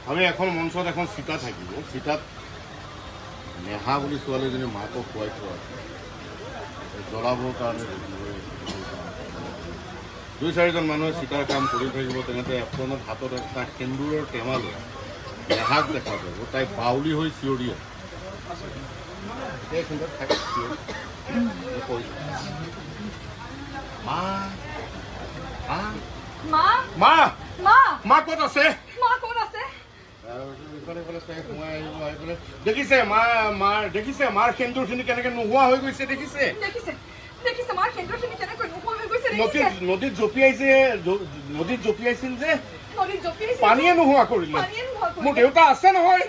আমি এখন মঞ্চত এখন চিতা থাকিব চিতাত নেহা বুলি ছোৱালীজনী মাকক খুৱাই থোৱা জ্বলাবৰ কাৰণে দুই চাৰিজন মানুহে চিতাৰ কাম কৰি থাকিব তেনেতে এখনত হাতত এটা সেন্দুৰৰ টেমা লৈ নেহাক দেখা যাব তাই বাউলি হৈ চিঞৰি মা ক'ত আছে দেখিছে দেখিছে মাৰ সেন্দুৰখিনি কেনেকে নোহোৱা হৈ গৈছে দেখিছে নদীত জঁপিয়াইছিল যে পানীয়ে নোহোৱা কৰিলে মোৰ দেউতা আছে নহয়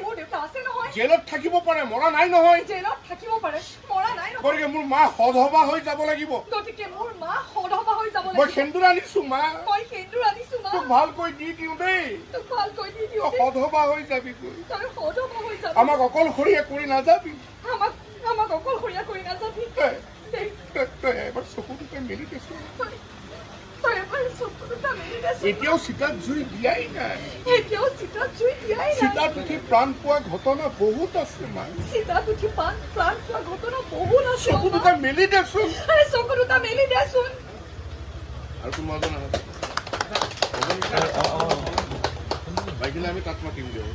জেলত থাকিব পাৰে মৰা নাই নহয় গতিকে মোৰ মা সদহবা হৈ যাব লাগিব মই সেন্দুৰ আনিছো মা তোক ভালকৈ দি দিওঁ দেই সদহবা হৈ যাবি আমাক অকলশৰীয়া কৰি নাযাবি এবাৰ চকুটোকে মেলি দিছো এতিয়াও চিতাত জুই দিয়াই নাই চিতাত উঠি প্ৰাণ পোৱা ঘটনা বহুত আছে মা চকুটোকে মেলি দেচোন আৰু তোমাৰ বাইকিলে আমি তাত মাতিম দিয়ক